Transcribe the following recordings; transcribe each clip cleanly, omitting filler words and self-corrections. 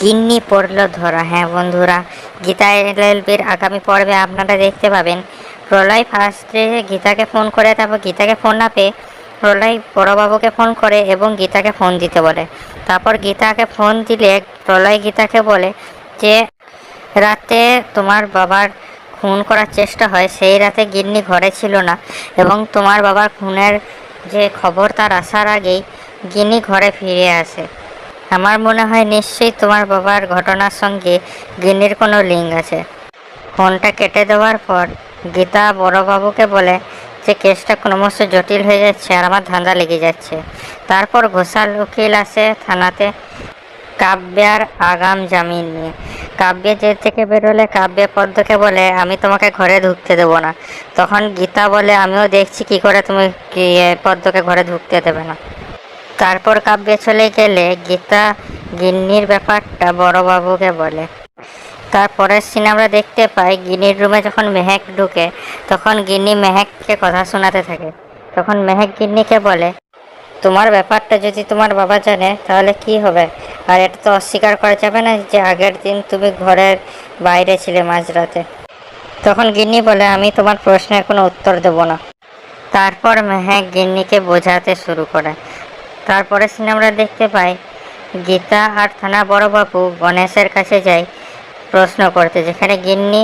গিন্নি পড়ল ধরা। হ্যাঁ বন্ধুরা, গীতা এলএলবির আগামী পর্বে আপনারা দেখতে পাবেন প্রলয় ফার্স্টে গীতাকে ফোন করে, তারপর গীতাকে ফোন না পেয়ে প্রলয় বড়বাবুকে ফোন করে এবং গীতাকে ফোন দিতে বলে। তারপর গীতাকে ফোন দিলে প্রলয় গীতাকে বলে যে রাতে তোমার বাবার খুন করার চেষ্টা হয়, সেই রাতে গিন্নি ঘরে ছিল না এবং তোমার বাবার খুনের যে খবর তার আসার আগেই গিন্নি ঘরে ফিরে আসে। আমার মনে হয় নিশ্চয়ই তোমার বাবার ঘটনার সঙ্গে গিন্নির কোনো লিঙ্ক আছে। ফোনটা কেটে দেওয়ার পর গীতা বড়বাবুকে বলে যে কেসটা ক্রমশ জটিল হয়ে যাচ্ছে আর আমার ধাঁধা লেগে যাচ্ছে। তারপর ঘোষাল উকিল আসে থানাতে কাব্যার আগাম জামিন নিয়ে। কাব্য জেল থেকে বেরোলে কাব্য পদ্মকে বলে আমি তোমাকে ঘরে ঢুকতে দেবো না। তখন গীতা বলে আমিও দেখছি কি করে তুমি পদ্মকে ঘরে ঢুকতে দেবে না। তারপর কাব্য চলে গেলে গীতা গিন্নির ব্যাপারটা বড়বাবুকে বলে। তারপরের সিন আমরা দেখতে পাই গিন্নির রুমে যখন মেহেক ঢুকে তখন গিন্নি মেহেককে কথা শোনাতে থাকে। তখন মেহেক গিন্নিকে বলে তোমার ব্যাপারটা যদি তোমার বাবা জানে তাহলে কি হবে, আর এটা তো অস্বীকার করা যাবে না যে আগের দিন তুমি ঘরের বাইরে ছিলে মাঝরাতে। তখন গিন্নি বলে আমি তোমার প্রশ্নের কোনো উত্তর দেব না। তারপর মেহেক গিন্নিকে বোঝাতে শুরু করে। তারপরে সিনে আমরা দেখতে পাই গীতা আর থানা বড়বাবু গণেশের কাছে যায় প্রশ্ন করতে, যেখানে গিন্নি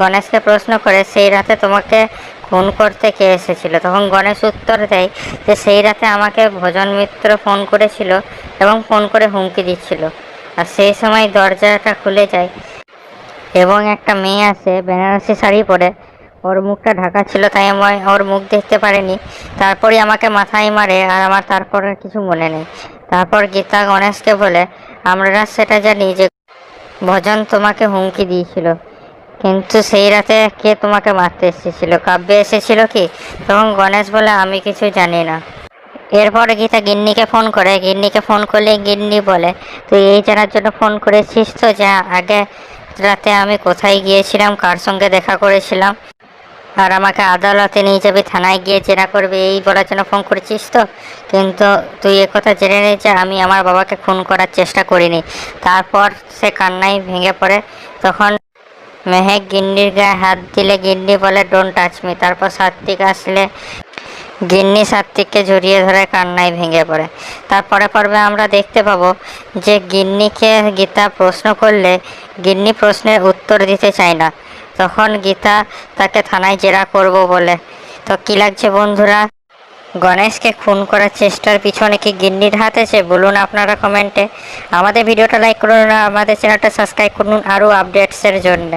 গণেশকে প্রশ্ন করে সেই রাতে তোমাকে খুন করতে কে এসেছিল। তখন গণেশ উত্তর দেয় যে সেই রাতে আমাকে ভজন মিত্র ফোন করেছিল এবং ফোন করে হুমকি দিচ্ছিল, আর সেই সময় দরজাটা খুলে যায় এবং একটা মেয়ে আসে বেনারসি শাড়ি পরে। ওর মুখটা ঢাকা ছিল তাই আমি ওর মুখ দেখতে পারিনি। তারপরই আমাকে মাথায় মারে আর আমার তারপর আর কিছু মনে নেই। তারপর গীতা গণেশকে বলে আমরা সেটা জানি যে ভজন তোমাকে হুমকি দিয়েছিল, কিন্তু সেই রাতে কে তোমাকে মারতে এসেছিল, কাব্য এসেছিল কি? তখন গণেশ বলে আমি কিছু জানি না। এরপরে গীতা গিন্নিকে ফোন করে। গিন্নিকে ফোন করলে গিন্নি বলে তুই এই জানার জন্য ফোন করেছিস তো যে আগে রাতে আমি কোথায় গিয়েছিলাম, কার সঙ্গে দেখা করেছিলাম, আর আমাকে আদালতে নিয়ে যাবে, থানায় গিয়ে জেরা করবে, এই বলার জন্য ফোন করেছিস তো? কিন্তু তুই একথা জেনে নে যে আমি আমার বাবাকে খুন করার চেষ্টা করিনি। তারপর সে কান্নায় ভেঙে পড়ে। তখন মেহেক গিন্নির গায়ে হাত দিলে গিন্নি বলে ডোন্ট টাচ মি। তারপর সাত্বিক আসলে গিন্নি সাত্বিককে জড়িয়ে ধরে কান্নায় ভেঙে পড়ে। তারপরে পর্বে আমরা দেখতে পাবো যে গিন্নিকে গীতা প্রশ্ন করলে গিন্নি প্রশ্নের উত্তর দিতে চায় না। তখন গীতা তাকে থানায় জেরা করব বলে। তো কী লাগছে বন্ধুরা, গণেশকে খুন করার চেষ্টার পিছনে কি গিন্নির হাত আছে? বলুন আপনারা কমেন্টে। আমাদের ভিডিওটা লাইক করুন আর আমাদের চ্যানেলটা সাবস্ক্রাইব করুন আরও আপডেটসের জন্য।